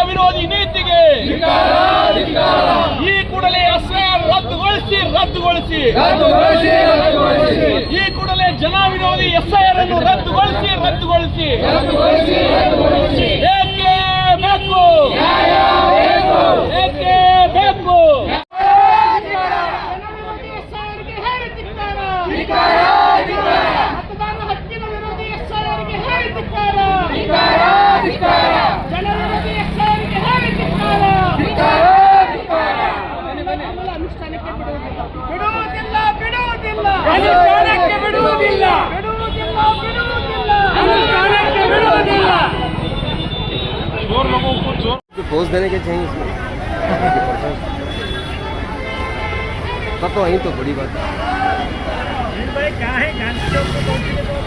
ವಿರೋಧಿ ನೀತಿಗೆ ಈ ಕೂಡಲೇ ಎಸ್ಐಆರ್ ರದ್ದುಗೊಳಿಸಿ ಈ ಕೂಡಲೇ ಜನ ವಿರೋಧಿ ಎಸ್ಐಆರ್ ಅನ್ನು ರದ್ದುಗೊಳಿಸಿ ಏಕೆ ಬೇಕು ಮತದಾನ ಹಕ್ಕಿನ ವಿರೋಧಿ ಎಸ್ಐಆರ್ಗೆ ಹೇಳಿದ್ದಾರೆ ಜನ ವಿರೋಧಿ ಎಸ್ಐಆರ್ಗೆ ಹೇಳಿದ್ದಾರೆ ಅನುಷ್ಠಾನಕ್ಕೆ ಬಿಡುವುದಿಲ್ಲ पोज देने के चाहिए इसमें तब तो वहीं तो बड़ी बात है। क्या है गांधी चौक को पहुंचने को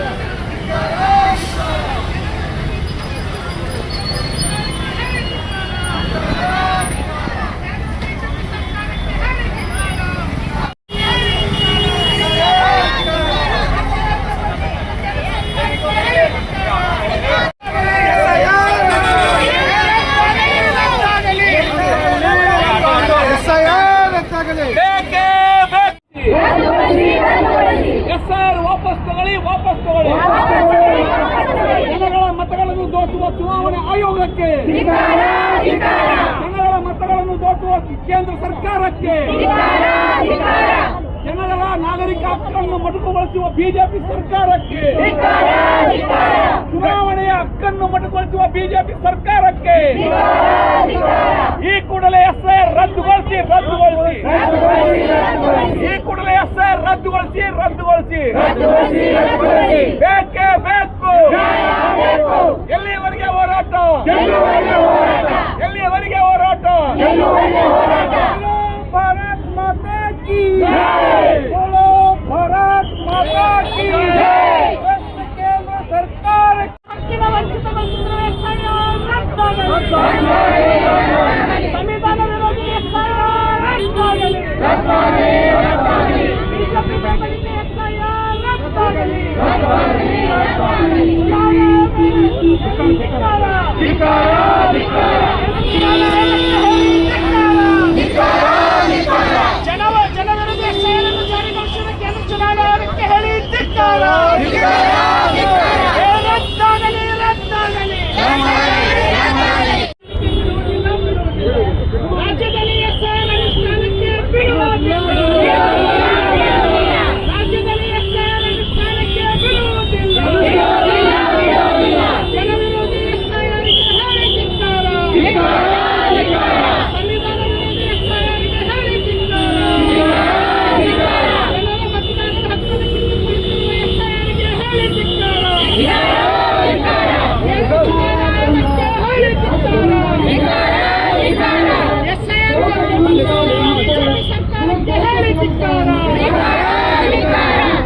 ಎಸ್ಐಆರ್ ವಾಪಸ್ ತಗೊಳ್ಳಿ ಜನಗಳ ಮತಗಳನ್ನು ದೋಚುವ ಚುನಾವಣೆ ಆಯೋಗಕ್ಕೆ ಜನಗಳ ಮತಗಳನ್ನು ದೋಚುವ ಕೇಂದ್ರ ಸರ್ಕಾರಕ್ಕೆ ಜನಗಳ ನಾಗರಿಕ ಹಕ್ಕನ್ನು ಮೊಟಕುಗೊಳಿಸುವ ಬಿಜೆಪಿ ಸರ್ಕಾರಕ್ಕೆ ಚುನಾವಣೆಯ ಹಕ್ಕನ್ನು ಮೊಟಕುಗೊಳಿಸುವ ಬಿಜೆಪಿ ಸರ್ಕಾರಕ್ಕೆ ಈ ಕೂಡಲೇ ಎಸ್ಐಆರ್ ರದ್ದುಗೊಳಿಸಿ ಈ ಕೂಡಲೇ ಎಸ್ಐಆರ್ ರದ್ದುಗೊಳಿಸಿ ಬೇಕೇ ಬೇಕು ಎಲ್ಲಿಯವರೆಗೆ ಹೋರಾಟ ಭಾರತ್ ಮಾತಾ ಕಿ बोलो भारत माता की केंद्र सरकार ಹಕ್ಕಿನ ವಂಚಿತ ಸಂವಿಧಾನ ವಿರೋಧಿ ಎಸ್ಐಆರ್ ರದ್ದಾಗಲಿ ಬಿಜೆಪಿ ಬೆಂಬಲಿತ ಎಸ್ಐಆರ್ ರದ್ದಾಗಲಿ ಜನ ವಿರೋಧಿ ಎಸ್ಐಆರ್ ಅನ್ನು ಜಾರಿಗೊಳಿಸುವ ಕೇಂದ್ರ ಚುನಾವಣಾ ಆಯೋಗಕ್ಕೆ ಹೇಳಿ ಧಿಕ್ಕಾರ ರಾಜ್ಯದಲ್ಲಿ ಎಸ್ಐಆರ್ ಅನುಷ್ಠಾನಕ್ಕೆ ಬಿಡುವುದಿಲ್ಲ ಜನ ವಿರೋಧಿ ಎಸ್ಐಆರ್ಗೆ ಹೇಳಿ ಧಿಕ್ಕಾರ ಸಂವಿಧಾನ ವಿರೋಧಿ ಎಸ್ಐಆರ್ಗೆ ಹೇಳಿ ಧಿಕ್ಕಾರ ಜನರ ಮತದಾನದ ಹಕ್ಕನ್ನು ಕಿತ್ತುಕೊಳ್ಳುವ ಎಸ್ಐಆರ್ಗೆ ಹೇಳಿ ಧಿಕ್ಕಾರ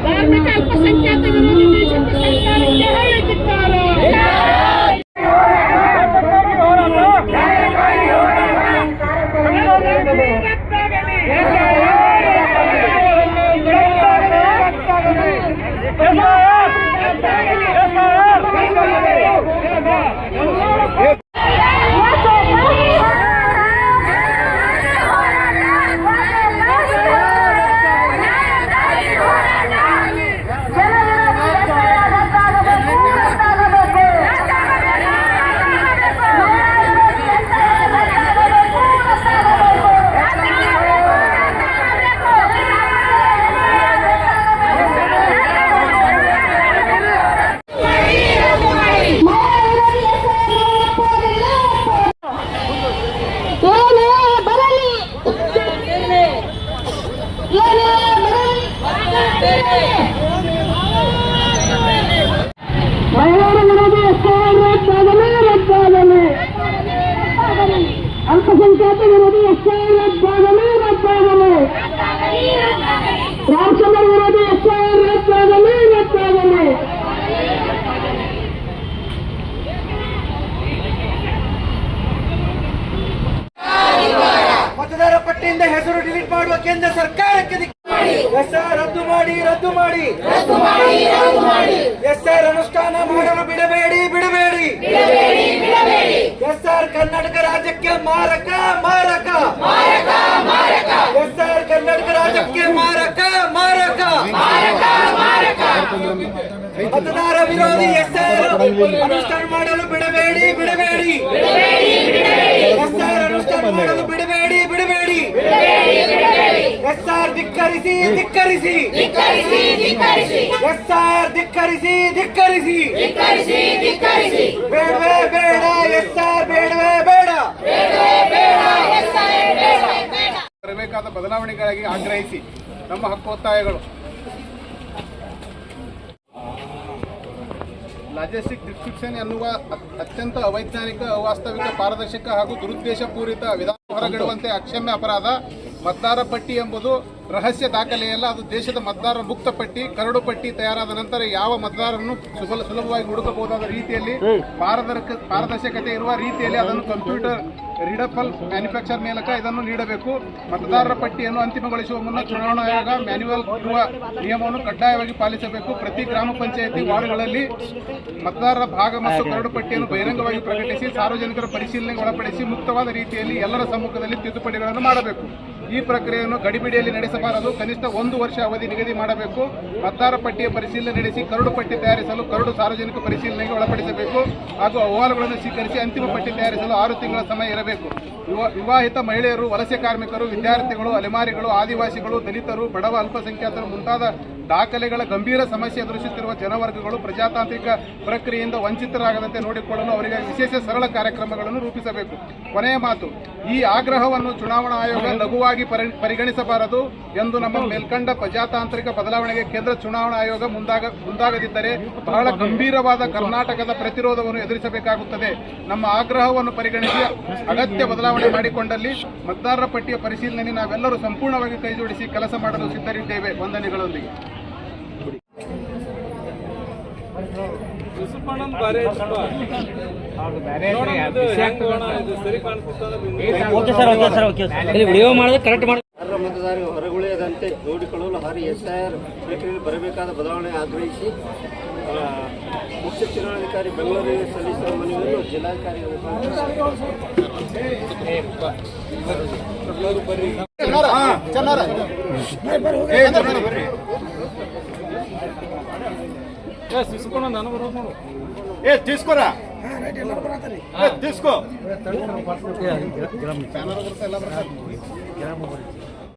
ಧಾರ್ಮಿಕ ಅಲ್ಪಸಂಖ್ಯಾತ ವಿರೋಧಿ ಬಿಜೆಪಿ ಸರ್ಕಾರಕ್ಕೆ ಹೇಳಿದ್ದಾರೆ ಅಲ್ಪಸಂಖ್ಯಾತ ವಿರೋಧಿ ಎಸ್ಐಆರ್ ರದ್ದಾಗಲಿ ರಾಮಚಂದ್ರ ವಿರೋಧಿ ಎಸ್ಐಆರ್ ರದ್ದಾಗಲಿ ಮತದಾರ ಪಟ್ಟಿಯಿಂದ ಹೆಸರು ಡಿಲೀಟ್ ಮಾಡುವ ಕೇಂದ್ರ ಸರ್ಕಾರಕ್ಕೆ ಎಸ್ಆರ್ ರದ್ದು ಮಾಡಿ ಎಸ್ಆರ್ ಅನುಷ್ಠಾನ ಮಾಡಲು ಬಿಡಬೇಡಿ ಎಸ್ಆರ್ ಕರ್ನಾಟಕ ರಾಜ್ಯಕ್ಕೆ ಮಾರಕ ಎಸ್ಆರ್ ಕರ್ನಾಟಕ ರಾಜ್ಯಕ್ಕೆ ಮಾರಕ ಮತದಾರ ವಿರೋಧಿ ಎಸ್ಆರ್ ಅನುಷ್ಠಾನ ಮಾಡಲು ಬಿಡಬೇಡಿ ಎಸ್ಆರ್ ಅನುಷ್ಠಾನ ಮಾಡಲು ಬಿಡಬೇಡಿ ಎಸ್ಆರ್ ಧಿಕ್ಕರಿಸಿ ಎಸ್ಆರ್ ಧಿಕ್ಕರಿಸಿ ಬೇಡವೇ ಬೇಡ ಎಸ್ಆರ್ ಬೇಡವೇ ಬೇಡ ಬರಬೇಕಾದ ಬದಲಾವಣೆಗಾಗಿ ಆಗ್ರಹಿಸಿ ನಮ್ಮ ಹಕ್ಕೊತ್ತಾಯಗಳು. ಲಾಜಿಸ್ಟಿಕ್ ಡಿಸ್ಕ್ರಿಪ್ಷನ್ ಎನ್ನುವ ಅತ್ಯಂತ ಅವೈಜ್ಞಾನಿಕ, ಅವಾಸ್ತವಿಕ, ಪಾರದರ್ಶಕ ಹಾಗೂ ದುರುದ್ದೇಶಪೂರಿತ ವಿಧಾನ ಹೊರಗಿಡುವಂತೆ ಅಕ್ಷಮ್ಯ ಅಪರಾಧ. ಮತದಾರ ಪಟ್ಟಿ ಎಂಬುದು ರಹಸ್ಯ ದಾಖಲೆಯಲ್ಲ, ಅದು ದೇಶದ ಮತದಾರರ ಮುಕ್ತ ಪಟ್ಟಿ, ಕರಡು ಪಟ್ಟಿ ತಯಾರಾದ ನಂತರ ಯಾವ ಮತದಾರರನ್ನು ಸುಲಭವಾಗಿ ಹುಡುಕಬಹುದಾದ ರೀತಿಯಲ್ಲಿ ಪಾರದರ್ಶಕತೆ ಇರುವ ರೀತಿಯಲ್ಲಿ ಅದನ್ನು ಕಂಪ್ಯೂಟರ್ ರೀಡಬಲ್ ಮ್ಯಾನುಫ್ಯಾಕ್ಚರ್ ಮೂಲಕ ಇದನ್ನು ನೀಡಬೇಕು. ಮತದಾರರ ಪಟ್ಟಿಯನ್ನು ಅಂತಿಮಗೊಳಿಸುವ ಮುನ್ನ ಚುನಾವಣಾ ಆಯೋಗ ಮ್ಯಾನ್ಯುವಲ್ ಇರುವ ನಿಯಮವನ್ನು ಕಡ್ಡಾಯವಾಗಿ ಪಾಲಿಸಬೇಕು. ಪ್ರತಿ ಗ್ರಾಮ ಪಂಚಾಯಿತಿ ವಾರ್ಡ್ಗಳಲ್ಲಿ ಮತದಾರರ ಭಾಗ ಮತ್ತು ಕರಡು ಪಟ್ಟಿಯನ್ನು ಬಹಿರಂಗವಾಗಿ ಪ್ರಕಟಿಸಿ ಸಾರ್ವಜನಿಕರ ಪರಿಶೀಲನೆಗೆ ಒಳಪಡಿಸಿ ಮುಕ್ತವಾದ ರೀತಿಯಲ್ಲಿ ಎಲ್ಲರ ಸಮ್ಮುಖದಲ್ಲಿ ತಿದ್ದುಪಡಿಗಳನ್ನು ಮಾಡಬೇಕು. ಈ ಪ್ರಕ್ರಿಯೆಯನ್ನು ಗಡಿಬಿಡಿಯಲ್ಲಿ ನಡೆಸಬಾರದು. ಕನಿಷ್ಠ 1 ವರ್ಷ ಅವಧಿ ನಿಗದಿ ಮಾಡಬೇಕು. ಮತದಾರ ಪಟ್ಟಿಯ ಪರಿಶೀಲನೆ ನಡೆಸಿ ಕರಡು ಪಟ್ಟಿ ತಯಾರಿಸಲು ಕರಡು ಸಾರ್ವಜನಿಕ ಪರಿಶೀಲನೆಗೆ ಒಳಪಡಿಸಬೇಕು ಹಾಗೂ ಅಹವಾಲುಗಳನ್ನು ಸ್ವೀಕರಿಸಿ ಅಂತಿಮ ಪಟ್ಟಿ ತಯಾರಿಸಲು 6 ತಿಂಗಳ ಸಮಯ ಇರಬೇಕು. ವಿವಾಹಿತ ಮಹಿಳೆಯರು, ವಲಸೆ ಕಾರ್ಮಿಕರು, ವಿದ್ಯಾರ್ಥಿಗಳು, ಅಲೆಮಾರಿಗಳು, ಆದಿವಾಸಿಗಳು, ದಲಿತರು, ಬಡವ ಅಲ್ಪಸಂಖ್ಯಾತರು ಮುಂತಾದ ದಾಖಲೆಗಳ ಗಂಭೀರ ಸಮಸ್ಯೆ ಎದುರಿಸುತ್ತಿರುವ ಜನವರ್ಗಗಳು ಪ್ರಜಾತಾಂತ್ರಿಕ ಪ್ರಕ್ರಿಯೆಯಿಂದ ವಂಚಿತರಾಗದಂತೆ ನೋಡಿಕೊಳ್ಳಲು ಅವರಿಗೆ ವಿಶೇಷ ಸರಳ ಕಾರ್ಯಕ್ರಮಗಳನ್ನು ರೂಪಿಸಬೇಕು. ಕೊನೆಯ ಮಾತು, ಈ ಆಗ್ರಹವನ್ನು ಚುನಾವಣಾ ಆಯೋಗ ಲಘುವಾಗಿ ಪರಿಗಣಿಸಬಾರದು ಎಂದು ನಮ್ಮ ಮೇಲ್ಕಂಡ ಪ್ರಜಾತಾಂತ್ರಿಕ ಬದಲಾವಣೆಗೆ ಕೇಂದ್ರ ಚುನಾವಣಾ ಆಯೋಗ ಮುಂದಾಗದಿದ್ದರೆ ಬಹಳ ಗಂಭೀರವಾದ ಕರ್ನಾಟಕದ ಪ್ರತಿರೋಧವನ್ನು ಎದುರಿಸಬೇಕಾಗುತ್ತದೆ. ನಮ್ಮ ಆಗ್ರಹವನ್ನು ಪರಿಗಣಿಸಿ ಅಗತ್ಯ ಬದಲಾವಣೆ ಮಾಡಿಕೊಂಡಲ್ಲಿ ಮತದಾರರ ಪಟ್ಟಿಯ ಪರಿಶೀಲನೆ ನಾವೆಲ್ಲರೂ ಸಂಪೂರ್ಣವಾಗಿ ಕೈಜೋಡಿಸಿ ಕೆಲಸ ಮಾಡಲು ಸಿದ್ಧರಿದ್ದೇವೆ. ವಂದನೆಗಳೊಂದಿಗೆ. ವಿಡಿಯೋ ಮಾಡಿದ್ರೆ ಕರೆಕ್ಟ್ ಮಾಡಿ. ಮತದಾರರು ಹೊರಗುಳಿಯದಂತೆ ನೋಡಿಕೊಳ್ಳಲು ಎಸ್ಐಆರ್ ಪ್ರಕ್ರಿಯೆಯಲ್ಲಿ ಬರಬೇಕಾದ ಬದಲಾವಣೆ ಆಗ್ರಹಿಸಿ ಮುಖ್ಯ ಚುನಾವಣಾಧಿಕಾರಿ ಬೆಂಗಳೂರಿಗೆ ಸಲ್ಲಿಸಿರುವ ಮನವಿಯನ್ನು ಜಿಲ್ಲಾಧಿಕಾರಿ తీసుకో